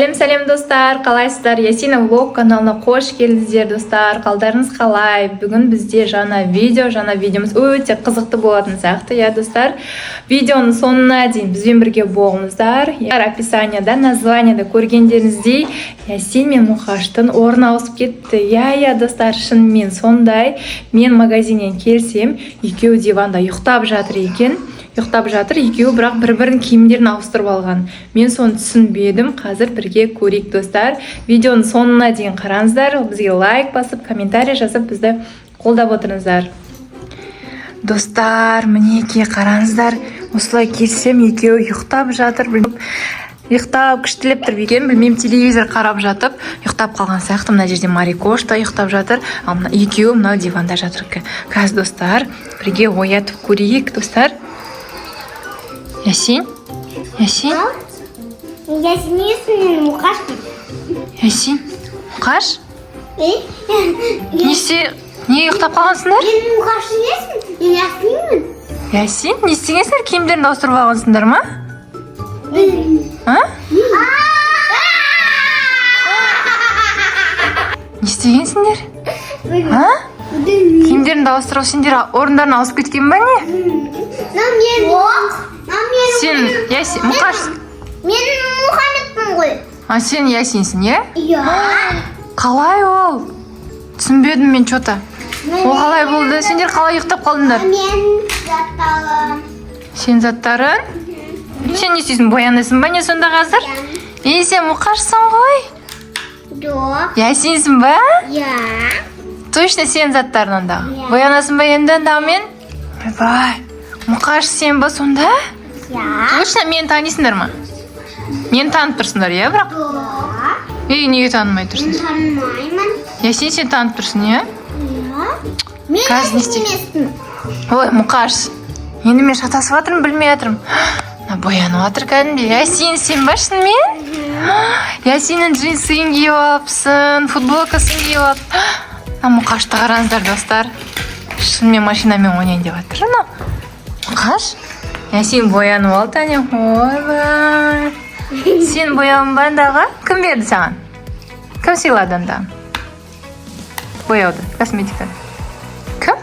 Сәлем достар, қалайсыздар? Ясина влог каналына қош келдіңіздер достар. Қалдарыңыз қалай? Бүгін бізде жаңа видеомыз өте қызықты болатын сияқты, я достар. Видеоның соңына дейін бізбен бірге болыңыздар. Описанияда, названиеда көргендеріңіздей Ясин мен Мұқаштың орны ауысып кетті. Я достар, шынымен сондай. Мен магазиннен келсем, екеуі диванда ұйықтап жатыр екен. Екеуі бірақ бір-бірінің киімдерін ауыстырып алған. Мен соны түсінбедім. Қазір бірге көрейік достар. Видеоның соңына дейін қараңыздар. Бізге лайк басып, комментарий жазып, бізді қолдап отырыңыздар. Достар, мінеке қараңыздар. Осылай келсем, екеуі ұйықтап жатыр. Ұйықтап, күштілеп тұр екен. Білмеймін, телевизор қарап жатып, ұйықтап қалған сияқты. Мына жерде Марикош та ұйықтап жатыр. Екеуі мынау диванда жатыр. Қазір достар, бірге оятып көрейік достар. Ясин? Ясин? Ясин есімнен Мұқаш. Ясин? Мұқаш? Не ұйықтап қалғансыңдар? Мен Мұқаштың есім, мен Ясинмін. Ясин? Не істегенсіңдер? Киімдеріңді ауыстырып алғансыңдар ма? Не істегенсіңдер? Киімдеріңді ауыстырып, сендер орындарын ауысып кеткен ба не? Сен Ясин, Мұқаш? Мен Мұхаммедпін ғой. Сен Ясинсің, е? Иә. Қалай ол? Түсінбедім мен что-то. Ол қалай болды? Сендер қалай ұйықтап қалдыңдар? Мен заттарым. Сен заттарың? Сен не істейсің? Боянасың ба не сонда қазір? Сен Мұқашсың ғой? Жоқ. Ясинсің ба? Иә. Точно сен заттарың онда. Боянасың ба енді мен? Бай. Мұқаш сен ба сонда? Иә. Точно мені танисыңдар ма? Мені танып тұрсыңдар, иә бірақ? Жоқ. Неге танымай тұрсың? Мен танымаймын. Ясин, сен танып тұрсың, иә? Иә. Мен Қазір не Ясин емеспін. Ой, Мұқаш. Енді мен шатасып жатырмын, білмей жатырмын. Боянып жатыр кәдімгідей. Ясин, сен ба шынымен? Ясиннің джинсын киіп алыпсың, футболкасын киіп алып. Мұқашты қараңыздар достар. Шынымен машинамен ойнайын деп жатыр. Мұқаш? Ясин боянып алды, әне. Ойбай. Сен боянбан дағы? Кім берді саған? Кім сыйлады онда? Бояуды, косметиканы. Кім?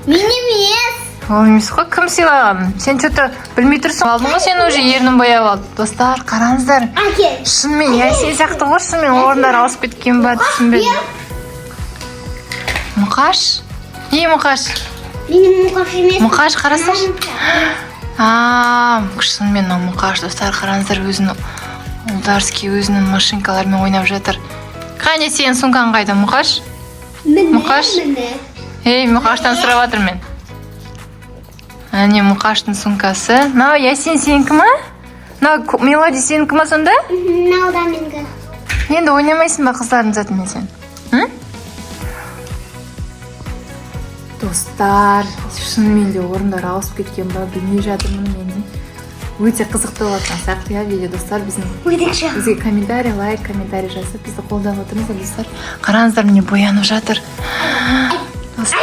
Мен емес. Ол емес қой, кім сыйлаған? Сен что-то білмей тұрсың. Алдың ғой сен уже ернін бояп алды. Достар, қараңыздар. Әкел. Шынымен Ясин сияқты ғой, шынымен орындар ауысып кеткен ба, түсінбедім. Мұқаш? Мұқаш? Менің Мұқаш емес. Мұқаш, қарасар. Шынымен Мұқаш, достар, қараңыздар, өзінің Улдарский өзінің машинкаларымен ойнап жатыр. Қане сен сумкаң қайда, Мұқаш? Мұқаш? Мұқаштан сұрап жатыр мен. Әне Мұқаштың сумкасы. Мынау Ясин сенікі ма? Мынау Мелоди сенікі ма сонда? Мынау да менікі. Енді ойнамайсың ба қыздардың затымен сен? Достар, шынымен де орындар ауысып кеткен ба, білмей жатырмын мен. Өте қызықты болатын сияқты, я видео достар, бізге комментарий, лайк, комментарий жазып, бізді қолдап отырыңыздар достар. Қараңыздар, міне боянып жатыр. Достар.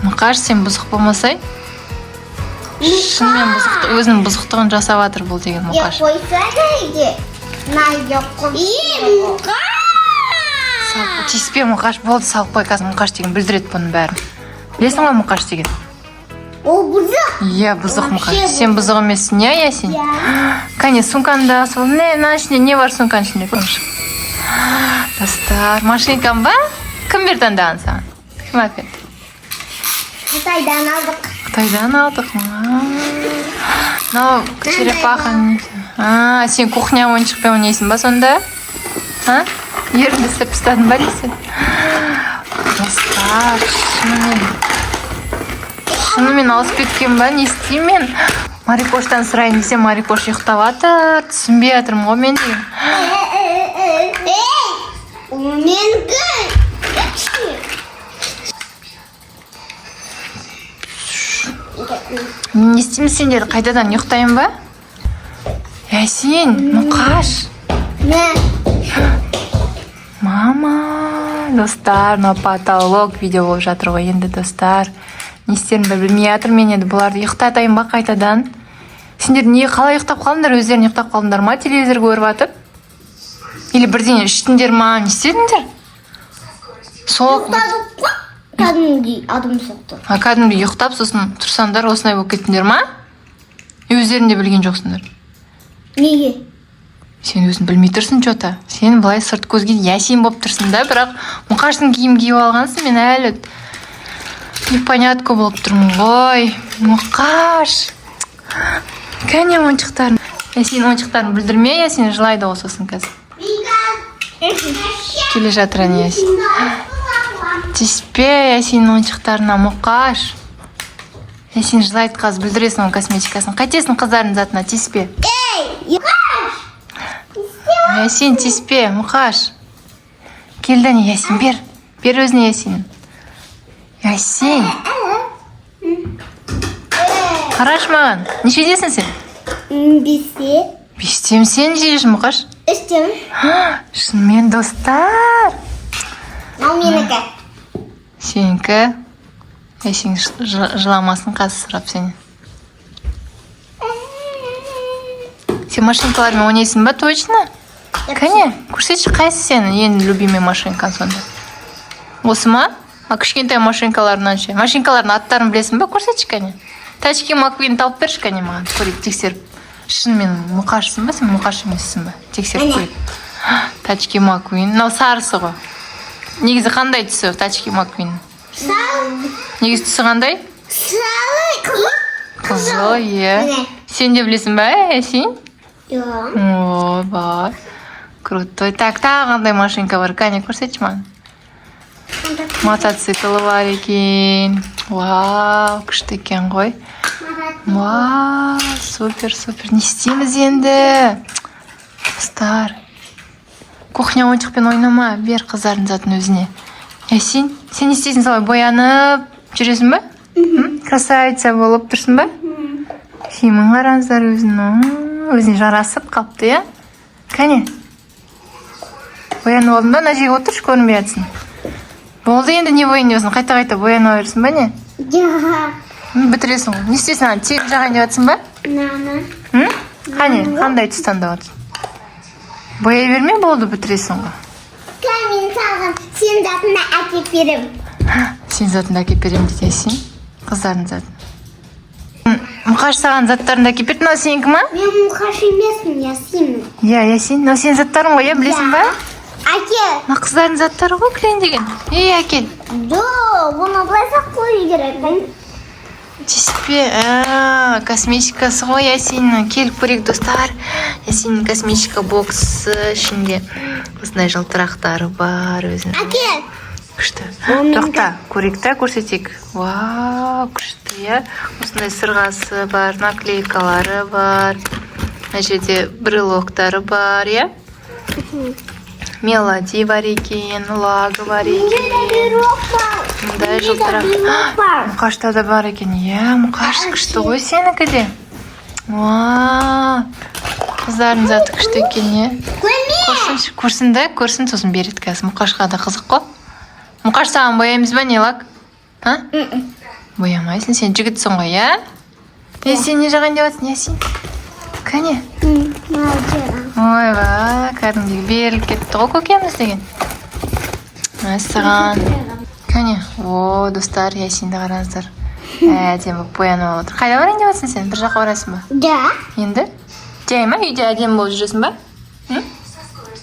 Мұқаш, сен бұзық болмасай? Шынымен өзінің бұзықтығын жасап жатыр бұл деген Мұқаш. Тиіспе Мұқаш, болды салып қой, қазір Мұқаш деген білдіреді бұның бәрін. Білесің ғой Мұқаш деген? Ол бұзық. Иә, бұзық Мұқаш. Сен бұзық емессің, иә, Ясин? Кәне, сумканы да асыл. Мына ішінде не бар сумканың ішінде? Достар, машинкам ба? Кім берді андаған саған? Кім әперді? Қытайдан алдық. Қытайдан алдық ма? Мынау черепаха. Сен кухня ойыншықпен ойнайсың ба сонда? Ерінді істеп тастадың ба дейсің? Достар, шынымен алысып кеткен ба? Не істеймін мен? Марикоштан сұрайын десем, Марикош ұйықтап жатыр. Түсінбей жатырмын ғой мен деген. Ол менікі. Не істеймін сендер? Қайтадан ұйықтайын ба? Ясин, Мұқаш. Мама, достар, потолок видео болып жатыр ғой енді достар. Не істерімді білмей жатырмын мен енді бұларды ұйықтатайын ба қайтадан? Сендер не қалай ұйықтап қалдыңдар? Өздерің ұйықтап қалдыңдар ма? Телевизор көріп жатып? Или бірдеңе іштіңдер ма? Не істедіңдер? Сол ұйықтадық па? Кәдімгідей адым соқты. Кәдімгідей ұйықтап, сосын тұрсаңдар осындай болып кеттіңдер ма? Өздерің де білген жоқсыңдар. Неге? Сен өзің білмей тұрсың что-то. Сен былай сырт көзге ясин болып тұрсың да, бірақ мұқаштың киім киіп алғансың, мен әлі непонятко болып тұрмын ғой. Мұқаш. Кәне ойыншықтарын. Ясин ойыншықтарын білдірме, Ясин жылайды ғой сосын қазір. Келе жатыр әне Ясин. Тиіспе Ясин ойыншықтарына, Мұқаш. Ясин жылайды қазір, білдіресің оның косметикасын. Қайтесің қыздардың затына, тиіспе. Ясин, тиіспе, Мұқаш. Келді әне Ясин, бер. Бер өзіне Ясин. Ясин. Қараш маған. Нешедесің сен? 5-те. 5-тем сен жейшін, Мұқаш. 3-тем. Шынымен достар. Ал менікі. Сенікі. Ясин жыламасын қазір сұрап сені. Сен машинкалармен ойнайсың ба, точно? Кәне, көрсетші қайсы сенің ең любимый машинкаң сонда? Осы ма? Кішкентай машинкаларынан ше. Машинкалардың аттарын білесің ба? Көрсетші кәне. Тачки Маквин тауып берші кәне маған. Көрейік, тексеріп. Шынымен Мұқашсың ба? Сен Мұқаш емессің ба? Тексеріп көрейік. Тачки Маквин. Мынау сарысы ғой. Негізі қандай түсі Тачки Маквин? Негізі түсі қандай? Қызыл, е. Сен де білесің ба, Ясин? Жоқ. Ой, бар. Крутой. Так, тағы қандай машинка бар? Кәне, көрсетші маған. Мотоциклы бар екен. Вау, күшті екен ғой. Вау, супер, супер. Не істейміз енді? Достар. Кухня ойыншықпен ойнама. Бер қыздардың затын өзіне. Ясин, сен не істейсің солай боянып жүресің ба? Красавица болып тұрсың ба? Киімін қараңыздар өзінің. Өзіне жарасып қалыпты, я? Кәне. Боянып алдым ба? Мына жерге отыршы, көрінбей жатсың. Болды енді не боянып қайта-қайта бояна берсің ба не? Жоқ. Бітіресің ғой. Не істейсің? Тек жағайын деп жатсың ба? Наны. Қане, қандай түс таңдап жатсың? Бояй берме, болды, бітіресің ғой. Мен саған сен затына әкеп берем. Сен затында әкеп берем дейді Ясин. Қыздардың затын. Мұқаш саған заттарында әкеп берді. Мынау сенікі ма? Мен Мұқаш емеспін, Ясинмін. Иә, Ясин. Мынау сенің заттарың ғой, білесің ба? Әкел. Мына қыздардың заттары ғой, кілең деген. Әкел. Жоқ, бұны былай қою керек. Тиіспе, косметикасы ғой Ясиннің. Келіп көрейік, достар. Ясиннің косметика боксы ішінде осындай жылтырақтары бар өзінің. Әкел. Күшті. Тоқта, көрейік та, көрсетейік. Вау, күшті, иә. Осындай сырғасы бар, наклейкалары бар. Мына жерде брелоктары бар, иә. Мелоди бар екен, лага бар екен. Мұндай жылтырақ. Мұқашта да бар екен. Иә, Мұқаш күшті ғой сенікі де. Вау. Қыздардың заты күшті екен, е. Көрсін да, көрсін, сосын береді қазір. Мұқашқа да қызық қой. Мұқаш саған боямыз ба, не лак? Боямайсың, сен жігітсің ғой, я? Сен не жағайын деп жатсың, Ясин? Кәне? Ой, ба, кәдімдегі беріліп кетті ғой көкеміз деген. Мәссаған. Кәне? О, достар, Ясинді қараңыздар. Әдем болып боянып отыр. Қайда барайын деп жатсың сен? Бір жаққа барасың ба? Да. Енді? Жай ма? Үйде әдем болып жүресің ба?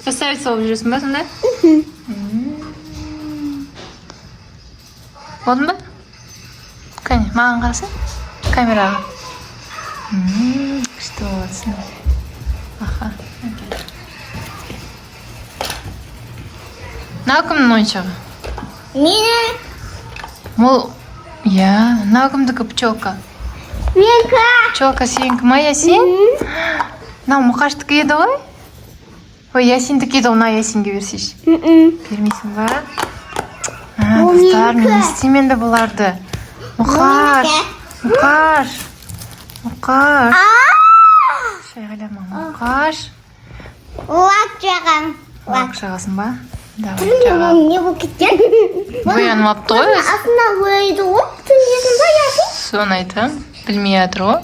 Красавица болып жүресің ба сонда? Болдың ба? Кәне, маған қарасың? Камераға. Күшті боласың. Аха. Мынау кімнің ойыншығы? Менің. Ол, иә, мынау кімдікі пчелка? Менікі. Пчелка сенікі ма, Ясин? Мынау Мұқаштікі еді ғой? Ой, Ясиндікі еді, мына Ясинге берсейші. Бермейсің ба? Достар, не істеймен де бұларды? Мұқаш, Мұқаш, Мұқаш. Шайғалама, Мұқаш. Лак жағам. Лак жағасың ба? Давай, Білмеймін, жағам. не болып кеткен? Боянып апты ғой өзі. Астына бояйды ғой. Түсінесің ба, Ясин? Соны айтам. Білмей жатыр ғой.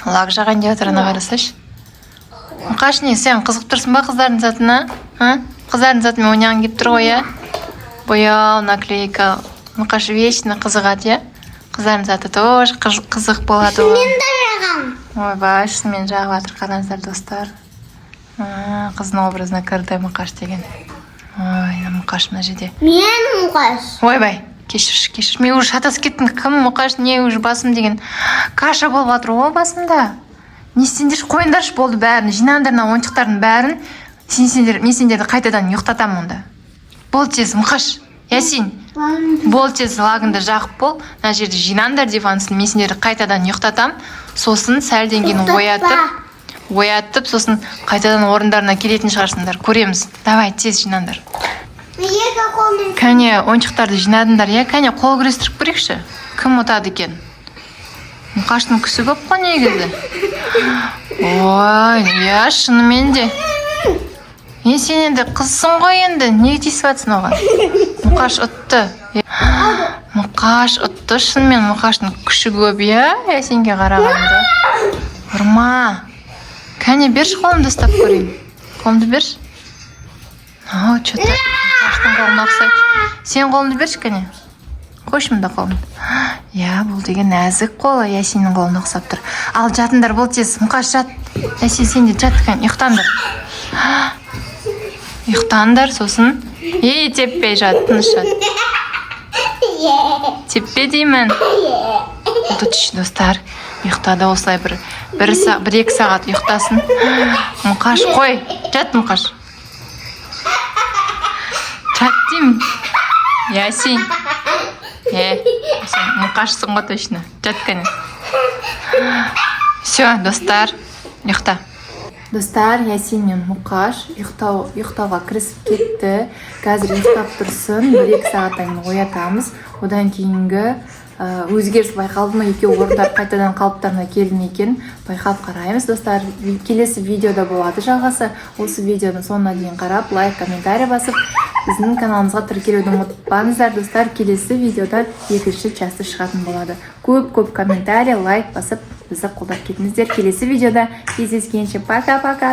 Лак жаған деп отыр, ана қарасайшы. Мұқаш, не, сен қызық тұрсың ба қыздардың затына? Қыздардың затымен ойнаған кеп тұр ғой, я? Бояу, наклейка. Мұқаш вечно қызығады, я? Қыздардың заты тоже қызық болады. Мен де жағам. Ой, баш, мен жағып атыр, қараңыздар, достар. Қыздың образына кірді Мұқаш деген. Ой, Мұқаш мына жерде. Мен Мұқаш. Ойбай, кешір. Мен уже шатасып кеттім. Кім Мұқаш, не уже басым деген. Каша болып жатыр ғой басымда. Не сендер қойындаршы болды бәрін, жинаңдар ойыншықтардың бәрін. Мен сендерді қайтадан ұйықтатамын онда. Бол тез, Мұқаш, Ясин. Бол тез лагыңды жағып бол. Мына жерде жинаңдар дивансын, мен сендерді қайтадан ұйықтатам. Сосын сәлден кейін оятып, сосын қайтадан орындарына келетін шығарсыңдар. Көреміз. Давай, тез жинаңдар. Кәне, ойыншықтарды жинадыңдар, я? Кәне, қол күрестіріп көрейікші. Кім ұтады екен? Мұқаштың күші көп қой негізі. Ой, я, шынымен де. Сен енді қызсың ғой енді. Неге тиісіп жатсың оған? Мұқаш ұтты. Мұқаш ұтты, шынымен Мұқаштың күші көп, я? Сенге қарағанда. Ұрма. Кәне, берші қолымды ұстап көрейін. Қолымды берші. Ау, что-то Мұқаштың қолына ұқсайды. Сен қолымды берші, кәне. Қойшы мұнда қолымды. Я, бұл деген нәзік қолы, Ясиннің қолына ұқсап тұр. Ал жатындар, бұл тез. Мұқаш жат. Ясин, сен де жат, кәне, ұйықтандар. Ұйықтандар, сосын. Теппей жат, тыныш жат. Теппе деймін. Тұтшы, достар. Ұйықтады осылай бір-екі сағат ұйықтасын. Мұқаш, қой. Жат, Мұқаш. Жат деймін. Ясин. Сен Мұқашсың ғой точно. Жат, кәне. Все, достар. Ұйықта. Достар, Ясин мен Мұқаш ұйықтауға кірісіп кетті. Қазір ұйықтап тұрсын. 1-2 сағаттан оятамыз. Одан кейінгі өзгеріс байқалды ма, екеуі орындар қайтадан қалыптарына келді ме екен байқап қараймыз. Достар, келесі видеода болады жалғасы. Осы видеоның соңына дейін қарап, лайк, комментарий басып, біздің каналымызға тіркелуді ұмытпаңыздар. Достар, келесі видеода екінші часты шығатын болады. Көп комментарий, лайк басып, бізді қолдап кетіңіздер. Келесі видеода кездескенше пока-пока.